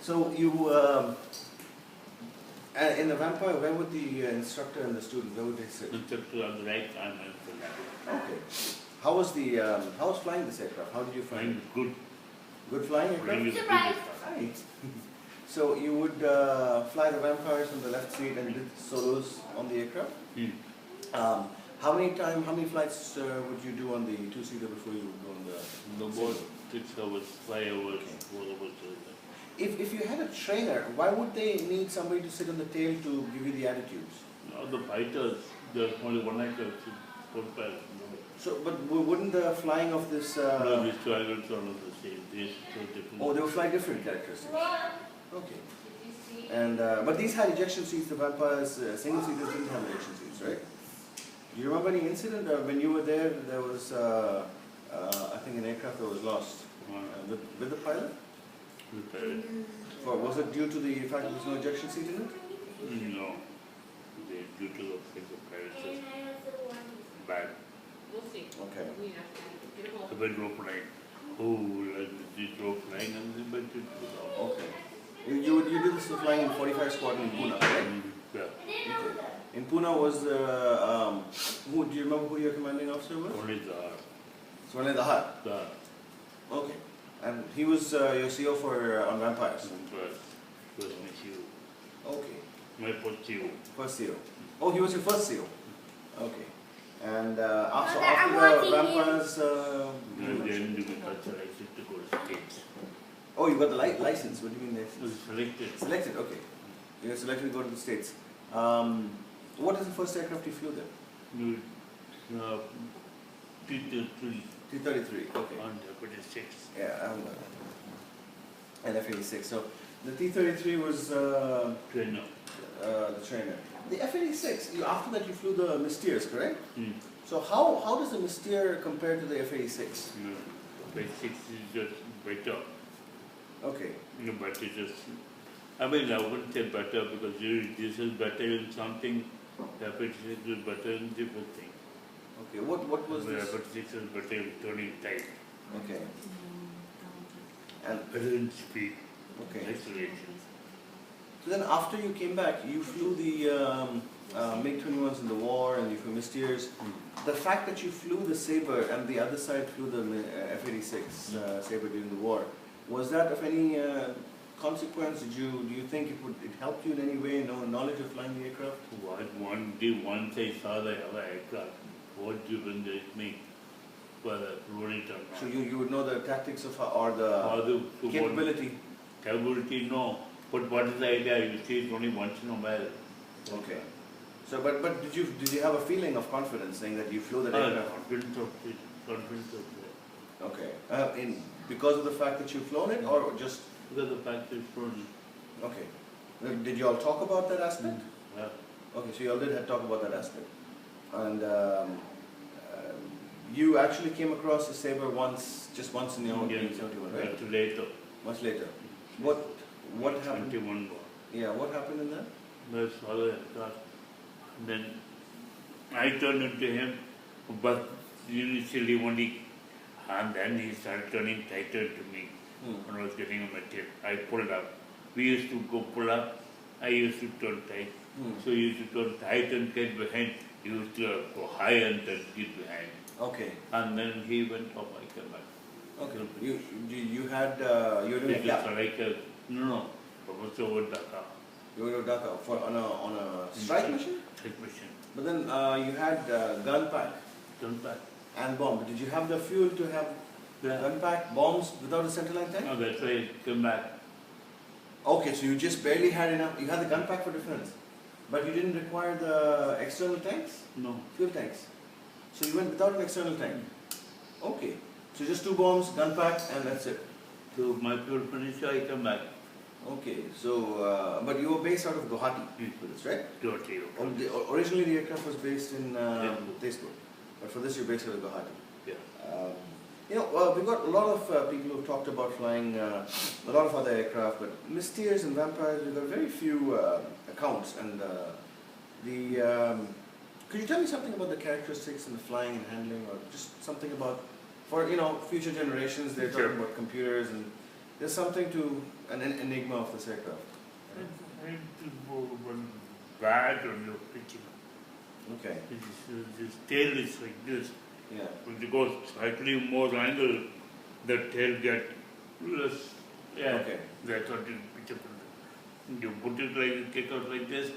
So you, in the vampire, where would the instructor and the student, where would they sit? Instructor on the right hand and the left. Okay. How was how was flying this aircraft? How did you find it? Good. Good flying aircraft? Really good. Right. So you would fly the vampires on the left seat and did solos on the aircraft? How many flights would you do on the two-seater before you would go on the About 6 hours, 5 hours, Okay. 4 hours. If you had a trainer, why would they need somebody to sit on the tail to give you the attitudes? Now the fighters, there's only one actor, one pilot. So, but wouldn't the flying of this... No, these two pilots are not the same. These two different. Oh, they would fly different characteristics. Okay. And but these had ejection seats. The vampires, single seaters didn't have ejection seats, right? Do you remember any incident when you were there? There was, I think, an aircraft that was lost with the pilot. The pilot. Was it due to the fact there was no ejection seat in it? No. They, due to the fact the pilots is bad. Okay. The bed rope line. Oh, like this rope line and the bed it was off. Okay. You did this flying in 45 Squadron in Pune, right? Yeah. Okay. In Pune was who? Do you remember who your commanding officer was? Only the Swarne Dahar. Okay. And he was your CO for on vampires. was my CEO. Okay. My first CEO. First CO. Oh, he was your first CO. Okay. And so after the vampires. Then you got selected to go to States. Oh, you got the license. What do you mean I was selected. Selected. Okay. You were selected to go to the States. What is the first aircraft you flew there? T-33 T-33. Okay. on Deputy 6. Yeah, I haven't got that. And F-86. So the T-33 was Trainer. the trainer. The F-86, after that you flew the Mysteers, correct? Mm. So how does the Mysteer compare to the F-86? F-86 is just better. Okay. But it is, I mean, I wouldn't say better because this is better in something, F-86 is better in different thing. Okay, what was this? F-86 is better in turning type. Okay. And Better in speed, okay. acceleration. So then after you came back, you flew the MiG-21s in the war and you flew Mysteers. The fact that you flew the Sabre and the other side flew the F-86 Sabre during the war, was that of any consequence? Do you think it helped you in any way, knowledge of flying the aircraft? Once I saw the other aircraft, what difference did it make whether roll it or not? So you would know the tactics of or the capability? Capability, no. But what is the idea? You see it only once in a while. Okay. So, but did you have a feeling of confidence saying that you flew that aircraft? Confidence of it. Confidence of it. Okay. Because of the fact that you've flown it, or just Because the fact is frozen. okay? Did you all talk about that aspect? Yeah. Okay, so you all did talk about that aspect, and you actually came across the Sabre just once in your own 1971, right? Much later. Much later. What happened? 21 war. Yeah, what happened in that? That's all I thought. Then I turned into him, but initially only, and then he started turning tighter to me when I was getting a material. I pulled up. We used to go pull up. I used to turn tight. So he used to turn tight and get behind. He used to go high and then get behind. Okay. And then he went up, I came back. Okay. You were doing a It gap. was like a, no, Professor over Dhaka. You were to Dhaka on a strike mission. Strike mission. But then you had gun pack Turn back. and bomb. Did you have the fuel to have gun pack, bombs without a centerline tank? No, that's why I came back. Okay, so you just barely had enough. You had the gun pack for defense, but you didn't require the external tanks, No. fuel tanks. So you went without an external tank. Okay, so just 2 bombs, gun pack, and that's it. So my fuel finished, I come back. Okay, so but you were based out of Guwahati for this, right? Totally. Originally the aircraft was based in Tezpur, but for this you're based out of Guwahati. Yeah. We've got a lot of people who've talked about flying a lot of other aircraft, but Mysteers and Vampires, we've got very few accounts. And could you tell me something about the characteristics and the flying and handling, or just something about, for future generations? They're talking about computers and There's something to an enigma of this aircraft. One bad on your pitching. Okay. This tail is like this. Yeah. When it goes slightly more angle, the tail get less. Yeah. Okay. That's what you pitch up. You put it like, kick out like this,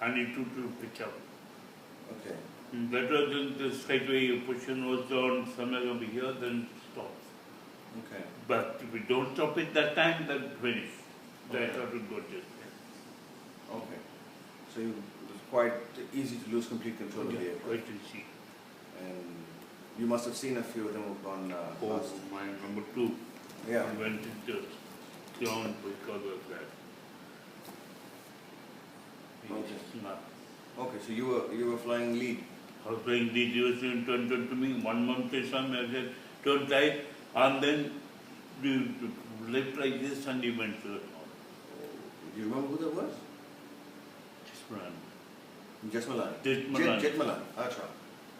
and it will pitch up. Okay. Better than the straight way you push your nose down somewhere over here, then it stops. Okay. But if we don't stop it that time, then finish. Okay. That's how it goes just Okay. So it was quite easy to lose complete control of the aircraft. Wait and see. And you must have seen a few of them who've gone past. My number 2. Yeah. I went into town because of that. Okay. Snap. Okay, so you were flying lead. I was playing these years and turned to me 1 month this time. I said, turn right, and then you left like this and you went to the north. Do you remember who that was? Just ran. Jasmalan. Jetmalan. Jetmalan. Acha.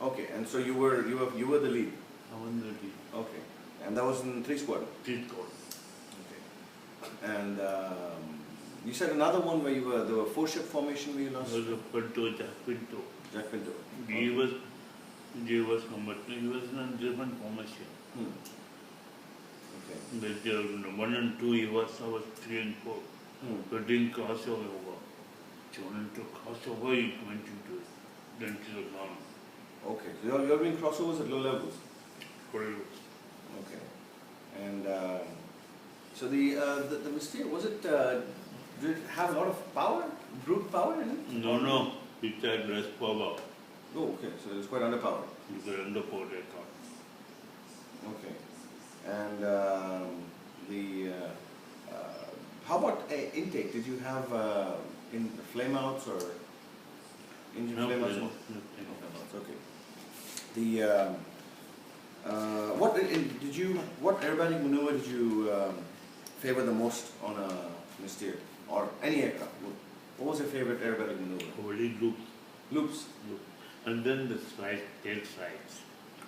Okay, and so you were the lead. I won the lead. Okay, and that was in 3 squadron. Did go. Okay. And you said another one where there were 4-ship formation where you I lost. was a Pinto, Jack Pinto. Jack Pinto. He was number 2. He was in a different formation. Okay. But 1 and 2 he was, I was 3 and 4. But didn't cross over. So when to cross over, he went into it. Then to the ground. Okay, so you're doing crossovers at low levels. Correct. Okay. And so the Mystere, was it, did it have a lot of power, brute power in it? No. It had less power. Oh, okay, so it was quite underpowered. It was underpowered aircraft. Okay. And how about intake? Did you have in flame outs or engine No, flame outs? no, No flame outs, okay. The what aerobatic maneuver did you favor the most on a Mystere or any aircraft? What was your favorite aerobatic maneuver? Only loops. Loops. And then the tail slides.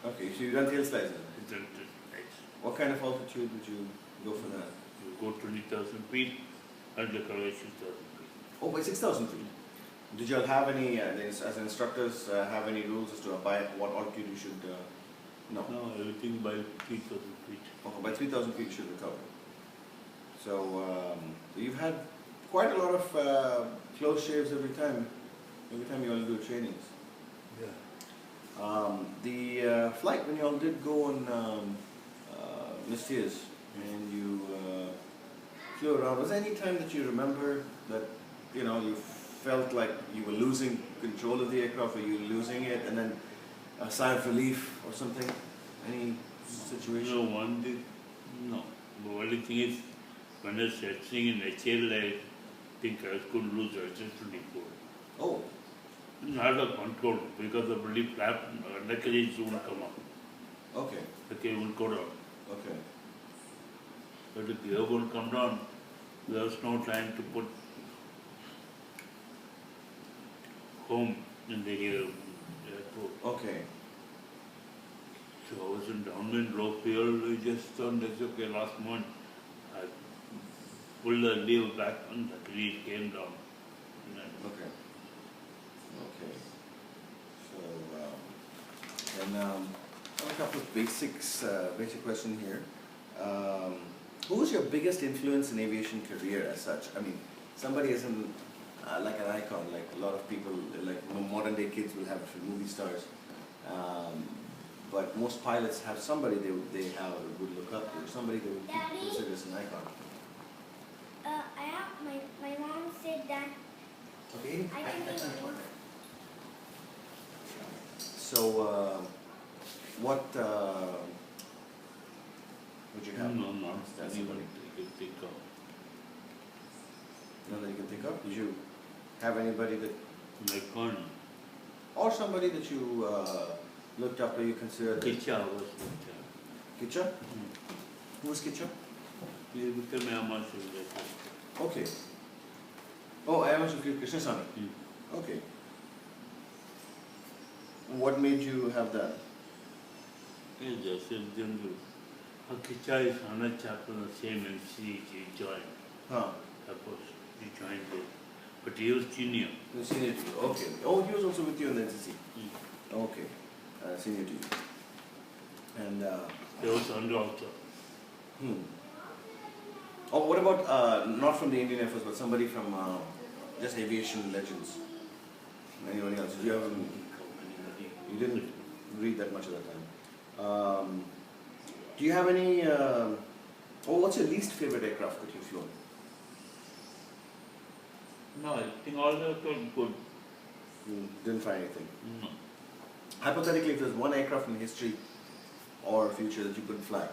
Okay, so you done tail slides. Then the slides. What kind of altitude would you go for that? You go 20,000 feet and the cover 6,000 feet. Oh, by 6,000 feet. Did you all have any, as instructors, have any rules as to by what altitude you should? No. No, everything by 3,000 feet. Oh, by 3,000 feet you should recover. So you've had quite a lot of close shaves every time you all do trainings. Yeah. The flight when you all did go on Mysteres and you flew around, was there any time that you remember that you felt like you were losing control of the aircraft, or you were losing it, and then a sigh of relief or something? Any situation? No, one day, no. The only thing is, when I was searching in HL, I think I could lose urgently. Oh, Not a control, because the bloody flap, undercarriage won't come up. okay, The carriage won't go down. okay. But the gear won't come down. There was no time to put home in the airport. Okay. So I was in downwind, low fuel, I just thought that's okay. Last month, I pulled the lever back and the tree came down. Okay. Okay. So, and I have a couple of basic questions here. Who was your biggest influence in aviation career as such? I mean, somebody as an like an icon, like a lot of people, like modern day kids will have movie stars. But most pilots have somebody they would look up to, somebody they would consider as an icon. My mom said that Okay. I can make more. So, what would you have? No, no, That's anyone somebody. you can think of. None that you can think of? Did you have anybody that, Like one, or somebody that you looked up to, you considered? Kicha was Kicha. Kicha? Who was Kicha? He became a master later. Okay. Oh, I am Krishnasamy. Okay. What made you have that? He just in general. Akicha is another chap on the same NC, he joined. Huh. Suppose he joined it. But he was senior. He was senior to you. Okay. Oh, he was also with you in the NCC. Mm. Okay. Senior to you. And He was under also. Oh, what about not from the Indian Air Force, but somebody from just aviation legends? Anyone else? Did you ever? You didn't read that much at that time. Do you have any? What's your least favorite aircraft that you've flown? No, I think all of them good. You didn't find anything. No. Hypothetically, if there's one aircraft in history or future that you could fly,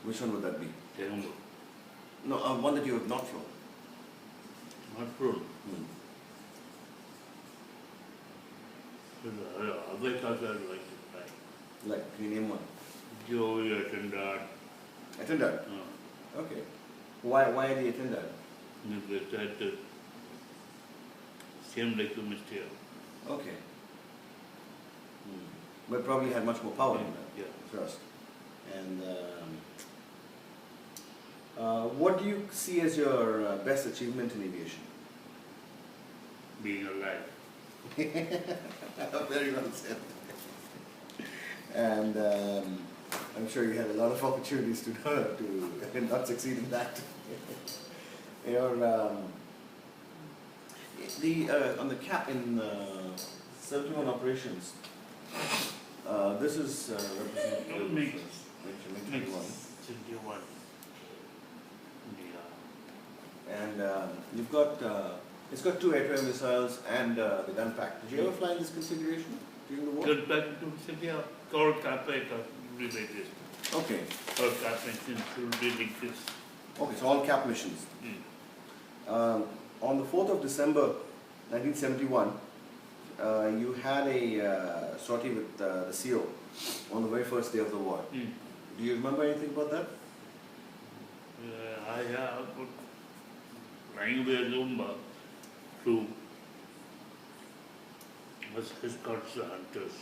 which one would that be? Terrible. No, one that you have not flown. Not flown. Other cars I'd like to fly. Like, can you name one? Joey attended. Attendant. Okay. Why the attendant? That same like the Mr. Okay. But probably had much more power in that Yeah. thrust. And what do you see as your best achievement in aviation? Being alive. Very well said. And I'm sure you had a lot of opportunities to not succeed in that. Your on the cap in 71 operations. This is representative Mix. MiG 21. 71. Yeah. And you've got it's got two air-to-air missiles and the gun pack. Did you ever fly in this configuration during the war? Get back to India, called Kappa, like this. Okay. Or Kappa, should be like this. Okay, so all cap missions. On the 4th of December 1971, you had a sortie with the CO on the very first day of the war. Do you remember anything about that? I have flying away Zumba to was escorts the hunters.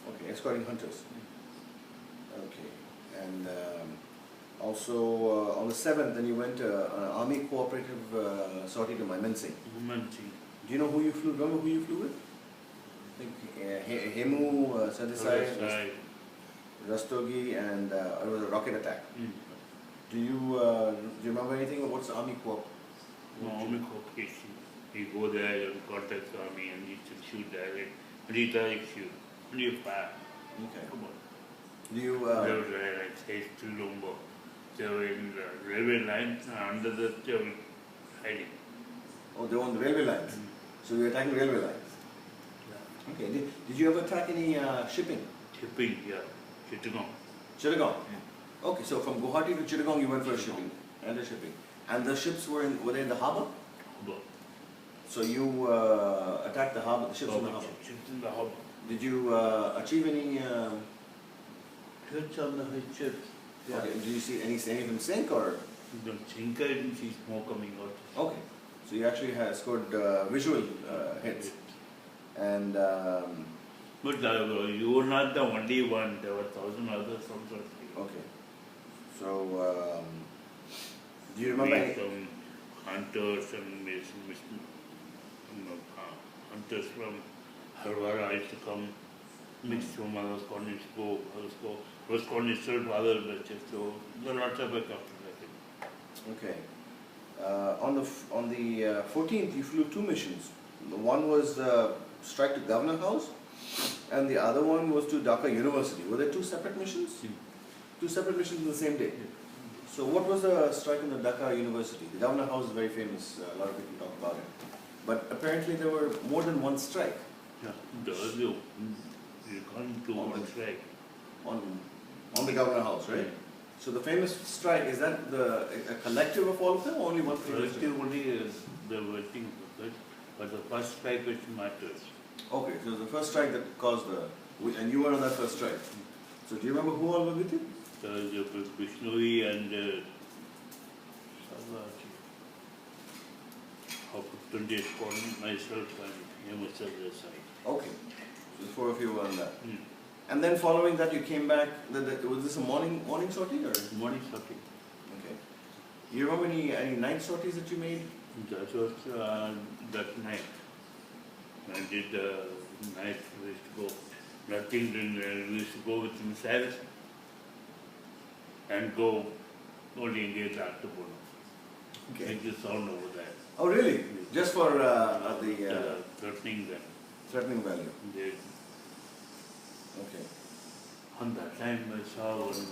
Okay, escorting hunters. Okay, and also on the 7th, then you went on an Army cooperative sortie to Mymensingh. Do you know who you flew? Remember who you flew with? I think Hemu, Sadisai, Rastogi, and it was a rocket attack. Do you remember anything of what's the Army co-op? No, Army cooperation. You go there and contact the army and you should shoot direct. And he direct shoot. And you fire. Okay. Come on. Do you? They were like say to Lumbo. They were in the railway line under the they were hiding. Oh, they were on the railway lines. So you were attacking railway lines. Yeah. Okay. Did you ever attack any shipping? Shipping, yeah. Chittagong. Chittagong. Okay, so from Guwahati to Chittagong you went for shipping and the shipping. And the ships were they in the harbour? Harbour. So you attacked the harbour, the ships in the harbour. Ships in the harbour. Did you achieve any? Hits on the ships. Yeah. Okay. Did you see any of them sink or? The sinker didn't see smoke coming out. Okay. So you actually scored visual hits. And But you were not the only one. There were 1,000 others also. okay. So do you remember? Some hunters and hunters from Harvard used to come, mixed from other colonies go, was colonies served other batches. So there are lots of aircraft like it. Okay. On the 14th, you flew two missions. One was strike to Governor House, and the other one was to Dhaka University. Were there two separate missions? Two separate missions in the same day. So what was the strike in the Dhaka University? The Governor House is very famous. A lot of people talk about it. But apparently there were more than one strike. Yeah. You can't do one strike. On the Governor House, right? So the famous strike, is that a collective of all of them or only one famous strike? Collective only is the working of it, but the first strike which matters. Okay, so the first strike that caused and you were on that first strike. So do you remember who all were with you? Bishnoi and Savaji. How could 28 call myself and him was at the side. Okay, so the four of you were on that. And then following that, you came back. Was this a morning sortie or? Morning sortie. Okay. You remember any night sorties that you made? That was that night. I did night, we used to go, nothing, we used to go with Miss Harris and go only engage after Bono. Okay. Make the sound over there. Oh, really? Just for the Threatening them. threatening value? They, Okay. on that time I saw one,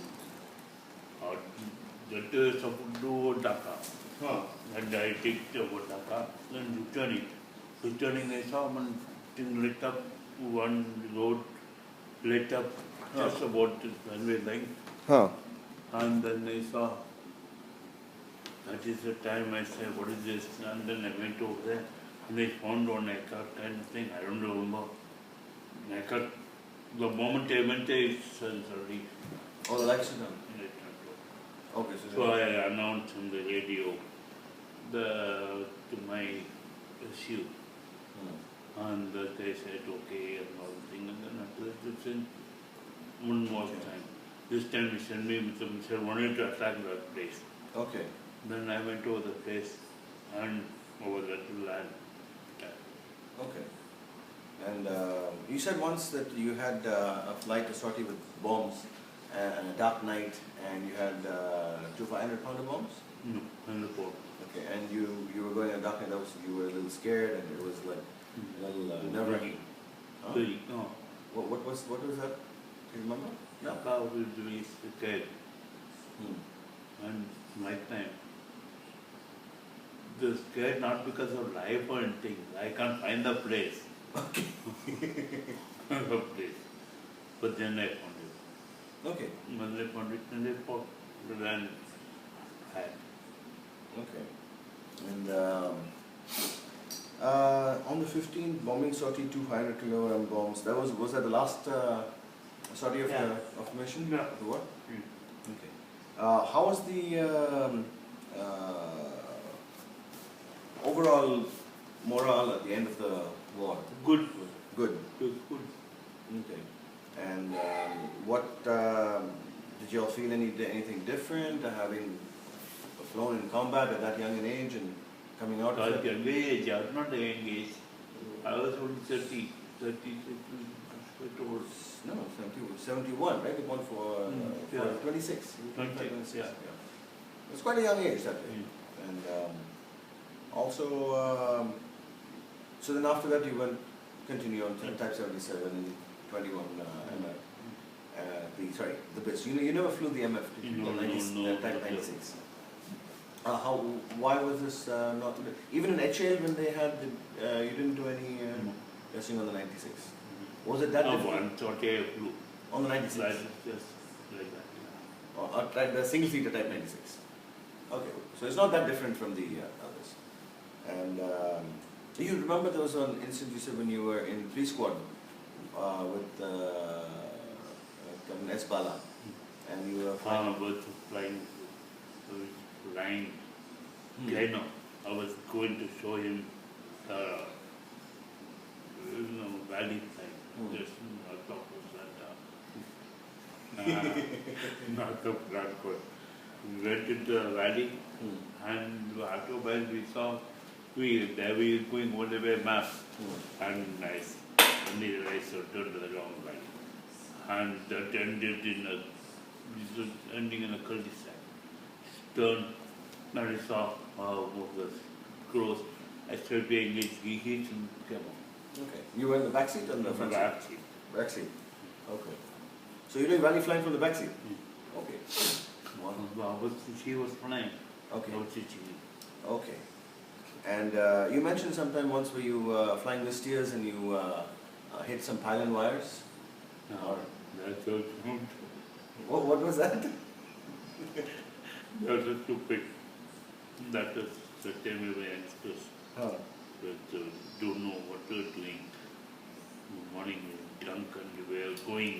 that is supposed to do Dhaka. Huh. And I take about Dhaka, then returning. Returning I saw one thing lit up, one road lit up just about the railway line. Huh. And then I saw, that is the time I said, what is this? And then I went over there and I found one aircraft kind of thing, I don't remember. Aircraft, the moment I went there, it's already. Oh, the lights are down. Okay, So I announced on the radio to my issue. And they said okay and all the thing, and then after that they sent one more time. This time they sent me with them, said wanted to attack that place. Okay. Then I went over the place and over that land. Okay. And you said once that you had a flight, a sortie with bombs and a dark night, and you had 2 500-pounder bombs? No, in the port. Okay, and you were going on a dark night, you were a little scared, and it was like a little nerve-wracking. Huh? No. What was that? Do you remember? No. How will we scared? And night time. The scared not because of life or anything. I can't find the place. Okay. The place. But then I found it. Okay. When I found it, then I fought. Then I. Okay. And on the 15th, bombing sortie, 2 500-kilogram bombs. That was that the last sortie of the mission? Yeah. Of the war? Okay. How was the overall morale at the end of the war? Good. Good. Good. Okay. And what did you all feel anything different having flown in combat at that young an age and coming out of At it? young age, I was not a young age. I was only 30 old. No, 71, right? You won for Yeah. 26. 26, yeah. It's quite a young age that way. And also, so then after that you went, continue on to Type 77 and 21 the bits. You never flew the MF, did you? No, Type 96. Why was this not, even in HL when they had, you didn't do any testing on the 96? Was it that No, different? one sortie I flew. On the 96? Just like that. Or the single seater Type 96? Okay, so it's not that different from the others. And you remember there was an incident you said when you were in 3 Squad with Captain S. Bala, and you were flying. Flying Gano. I was going to show him valley flying. Just north of north of Bradford. We went into the valley and after a while we saw we were going all the way map and nice. Only the race turned to the wrong valley. And that ended ending in a cul-de-sac. Turn and I saw the crows. I started being engaged and came on. Okay. You were in the back seat or in the front seat? Back seat. Back seat. Okay. So you're doing valley flying from the back seat? Okay. She was flying. Okay. I was teaching me. Okay. And you mentioned sometime once where you flying Vistiers and you hit some pylon wires? No, that's all. What was that? That was stupid. That was the time we were youngsters. But don't know what we were doing. In the morning we were drunk and we were going.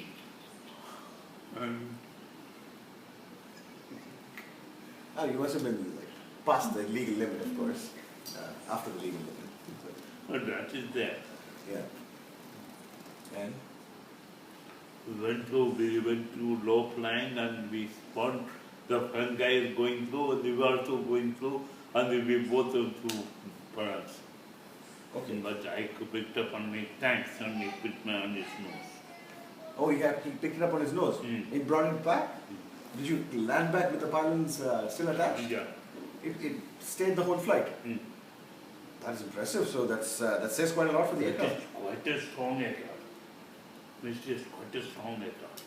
And You must have been like past the legal limit, of course. After the legal limit. but that is there. Yeah. And? we went through low flying and we spawned. The front guy is going through, and we were also going through, and we both went through parts. Okay. But I picked up on my tanks and he put on his nose. Oh, he picked it up on his nose. He brought it back. Did you land back with the pylons still attached? Yeah. It stayed the whole flight. That's impressive. So that says quite a lot for the It aircraft. is quite a strong aircraft. It is quite a strong aircraft.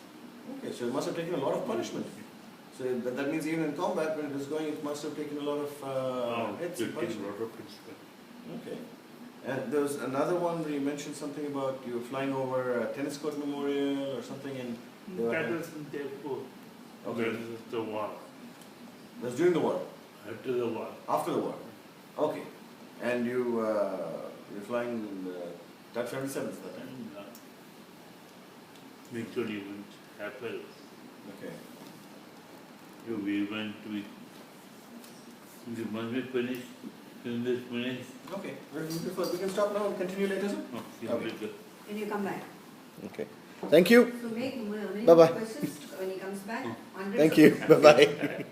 Okay, so it must have taken a lot of punishment. So that means even in combat, when it was going, it must have taken a lot of hits and punishment. Okay. And there was another one where you mentioned something about you were flying over a tennis court memorial or something, and they were That was in the airport. Okay. That was the war. that was during the war, After the war. after the war. Okay. And you were flying in the Type 77 at that time. And actually went Apple. Okay. We went with the must be finished. In this minute. Okay. We can stop now and continue later, sir? No, Okay. When you come back. Okay. Thank you. So make many Bye-bye. questions when he comes back. Hundreds Thank of you. questions. Bye-bye.